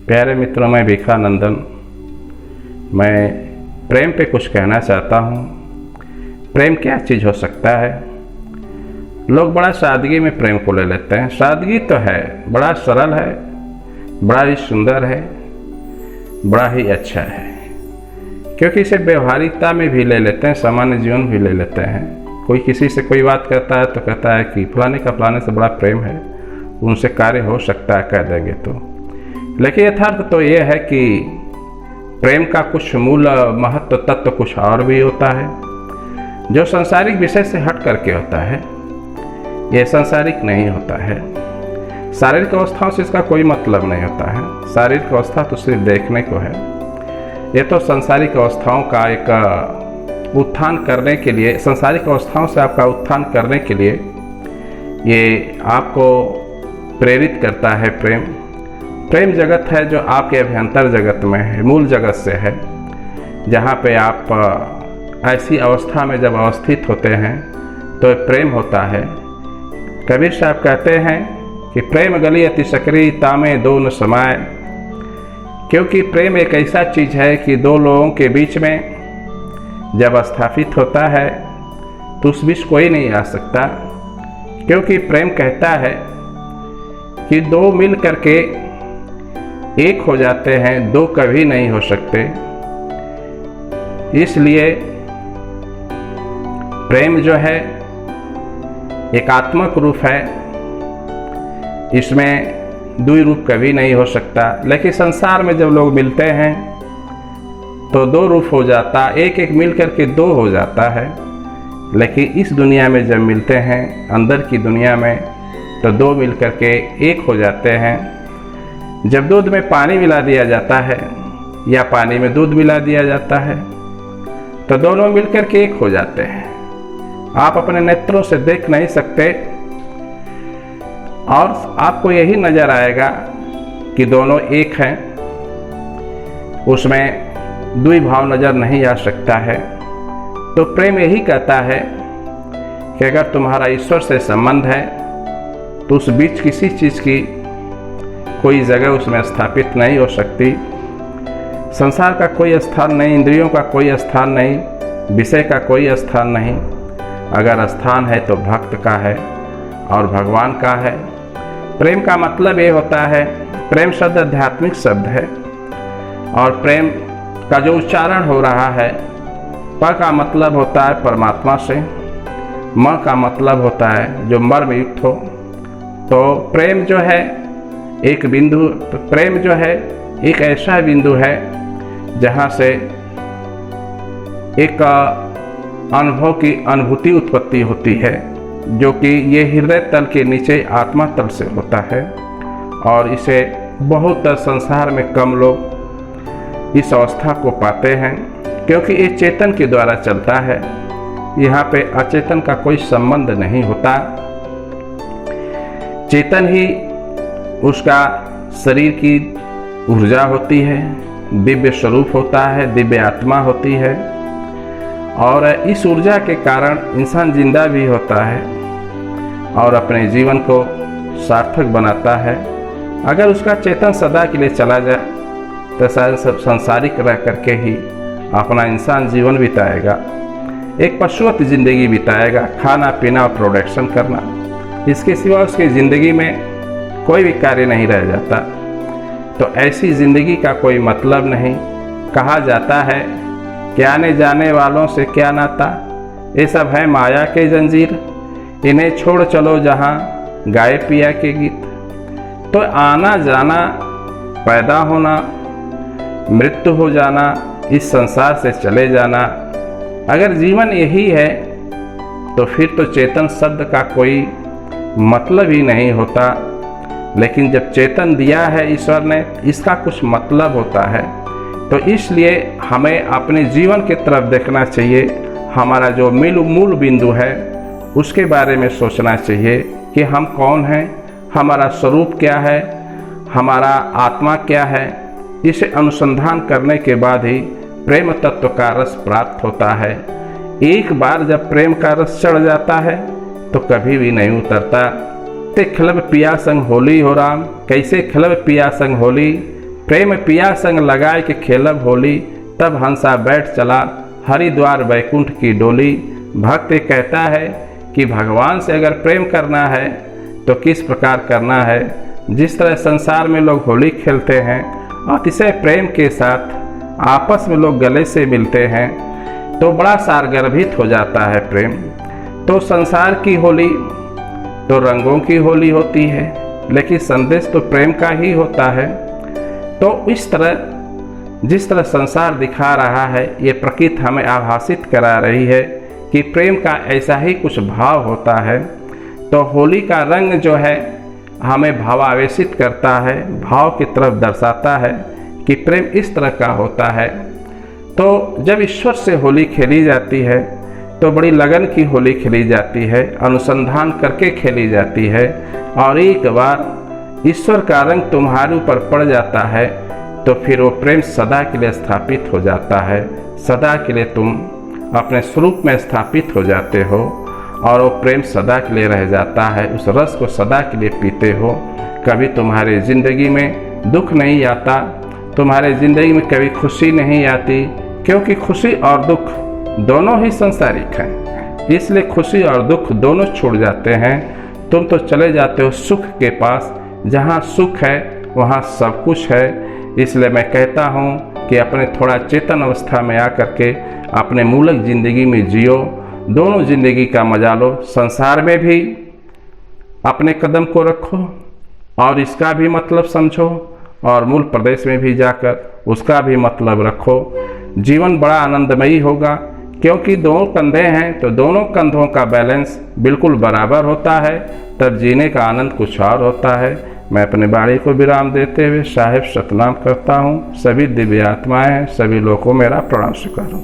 प्यारे मित्रों, मैं भिखानंदन। मैं प्रेम पे कुछ कहना चाहता हूँ। प्रेम क्या चीज़ हो सकता है? लोग बड़ा सादगी में प्रेम को ले लेते हैं। सादगी तो है, बड़ा सरल है, बड़ा ही सुंदर है, बड़ा ही अच्छा है, क्योंकि इसे व्यवहारिकता में भी ले लेते हैं, सामान्य जीवन भी ले लेते हैं। कोई किसी से कोई बात करता है तो कहता है कि फलाने का फलाने से बड़ा प्रेम है, उनसे कार्य हो सकता है, कह देंगे तो। लेकिन यथार्थ तो ये है कि प्रेम का कुछ मूल महत्व तत्व कुछ और भी होता है, जो सांसारिक विषय से हट करके होता है। ये सांसारिक नहीं होता है। शारीरिक अवस्थाओं से इसका कोई मतलब नहीं होता है। शारीरिक अवस्था तो सिर्फ देखने को है। ये तो सांसारिक अवस्थाओं का एक उत्थान करने के लिए, सांसारिक अवस्थाओं से आपका उत्थान करने के लिए ये आपको प्रेरित करता है। प्रेम जगत है जो आपके अभ्यंतर जगत में है, मूल जगत से है, जहाँ पे आप ऐसी अवस्था में जब अवस्थित होते हैं तो प्रेम होता है। कबीर साहब कहते हैं कि प्रेम गली अति सकरी तामे दो न समाए, क्योंकि प्रेम एक ऐसा चीज़ है कि दो लोगों के बीच में जब स्थापित होता है तो उस बीच कोई नहीं आ सकता, क्योंकि प्रेम कहता है कि दो मिल करके एक हो जाते हैं, दो कभी नहीं हो सकते। इसलिए प्रेम जो है एकात्मक रूप है, इसमें द्वि रूप कभी नहीं हो सकता। लेकिन संसार में जब लोग मिलते हैं तो दो रूप हो जाता, एक एक मिल करके दो हो जाता है। लेकिन इस दुनिया में जब मिलते हैं, अंदर की दुनिया में, तो दो मिल करके एक हो जाते हैं। जब दूध में पानी मिला दिया जाता है या पानी में दूध मिला दिया जाता है तो दोनों मिलकर के एक हो जाते हैं। आप अपने नेत्रों से देख नहीं सकते और आपको यही नजर आएगा कि दोनों एक हैं, उसमें द्विभाव नजर नहीं आ सकता है। तो प्रेम यही कहता है कि अगर तुम्हारा ईश्वर से संबंध है तो उस बीच किसी चीज़ की कोई जगह उसमें स्थापित नहीं हो सकती। संसार का कोई स्थान नहीं, इंद्रियों का कोई स्थान नहीं, विषय का कोई स्थान नहीं। अगर स्थान है तो भक्त का है और भगवान का है। प्रेम का मतलब ये होता है, प्रेम शब्द आध्यात्मिक शब्द है और प्रेम का जो उच्चारण हो रहा है, प का मतलब होता है परमात्मा से, म का मतलब होता है जो मर्म युक्त हो। तो प्रेम जो है एक बिंदु, प्रेम जो है एक ऐसा बिंदु है जहाँ से एक अनुभव की अनुभूति उत्पत्ति होती है, जो कि ये हृदय तल के नीचे आत्मा तल से होता है। और इसे बहुत संसार में कम लोग इस अवस्था को पाते हैं, क्योंकि ये चेतन के द्वारा चलता है। यहाँ पे अचेतन का कोई संबंध नहीं होता। चेतन ही उसका शरीर की ऊर्जा होती है, दिव्य स्वरूप होता है, दिव्य आत्मा होती है और इस ऊर्जा के कारण इंसान जिंदा भी होता है और अपने जीवन को सार्थक बनाता है। अगर उसका चेतन सदा के लिए चला जाए तो शायद संसारिक रह करके ही अपना इंसान जीवन बिताएगा, एक पशुवत जिंदगी बिताएगा, खाना पीना और प्रोडक्शन करना, इसके सिवा उसकी ज़िंदगी में कोई भी कार्य नहीं रह जाता। तो ऐसी ज़िंदगी का कोई मतलब नहीं। कहा जाता है कि आने जाने वालों से क्या नाता, ये सब है माया के जंजीर, इन्हें छोड़ चलो जहाँ गाए पिया के गीत। तो आना जाना, पैदा होना, मृत्यु हो जाना, इस संसार से चले जाना, अगर जीवन यही है तो फिर तो चेतन शब्द का कोई मतलब ही नहीं होता। लेकिन जब चेतन दिया है ईश्वर ने, इसका कुछ मतलब होता है। तो इसलिए हमें अपने जीवन की तरफ देखना चाहिए। हमारा जो मूल बिंदु है उसके बारे में सोचना चाहिए कि हम कौन हैं, हमारा स्वरूप क्या है, हमारा आत्मा क्या है। इसे अनुसंधान करने के बाद ही प्रेम तत्व का रस प्राप्त होता है। एक बार जब प्रेम का रस चढ़ जाता है तो कभी भी नहीं उतरता। ते खिलब पिया संग होली हो राम, कैसे खिलब पिया संग होली, प्रेम पिया संग लगाए के खेलब होली, तब हंसा बैठ चला हरिद्वार वैकुंठ की डोली। भक्त कहता है कि भगवान से अगर प्रेम करना है तो किस प्रकार करना है। जिस तरह संसार में लोग होली खेलते हैं, अतिशय प्रेम के साथ आपस में लोग गले से मिलते हैं तो बड़ा सारगर्भित हो जाता है प्रेम। तो संसार की होली तो रंगों की होली होती है, लेकिन संदेश तो प्रेम का ही होता है। तो इस तरह जिस तरह संसार दिखा रहा है, ये प्रकृति हमें आभासित करा रही है कि प्रेम का ऐसा ही कुछ भाव होता है। तो होली का रंग जो है हमें भावावेशित करता है, भाव की तरफ दर्शाता है कि प्रेम इस तरह का होता है। तो जब ईश्वर से होली खेली जाती है तो बड़ी लगन की होली खेली जाती है, अनुसंधान करके खेली जाती है। और एक बार ईश्वर का रंग तुम्हारे ऊपर पड़ जाता है तो फिर वो प्रेम सदा के लिए स्थापित हो जाता है। सदा के लिए तुम अपने स्वरूप में स्थापित हो जाते हो और वो प्रेम सदा के लिए रह जाता है। उस रस को सदा के लिए पीते हो। कभी तुम्हारे ज़िंदगी में दुख नहीं आता, तुम्हारे ज़िंदगी में कभी खुशी नहीं आती, क्योंकि खुशी और दुख दोनों ही सांसारिक हैं। इसलिए खुशी और दुख दोनों छूट जाते हैं। तुम तो चले जाते हो सुख के पास, जहाँ सुख है वहाँ सब कुछ है। इसलिए मैं कहता हूँ कि अपने थोड़ा चेतन अवस्था में आकर के अपने मूलक ज़िंदगी में जियो, दोनों ज़िंदगी का मजा लो। संसार में भी अपने कदम को रखो और इसका भी मतलब समझो, और मूल प्रदेश में भी जाकर उसका भी मतलब रखो। जीवन बड़ा आनंदमयी होगा, क्योंकि दोनों कंधे हैं तो दोनों कंधों का बैलेंस बिल्कुल बराबर होता है, तब जीने का आनंद कुछ और होता है। मैं अपने वाणी को विराम देते हुए साहिब सतनाम करता हूँ। सभी दिव्य आत्माएं, सभी लोगों को मेरा प्रणाम स्वीकार हो।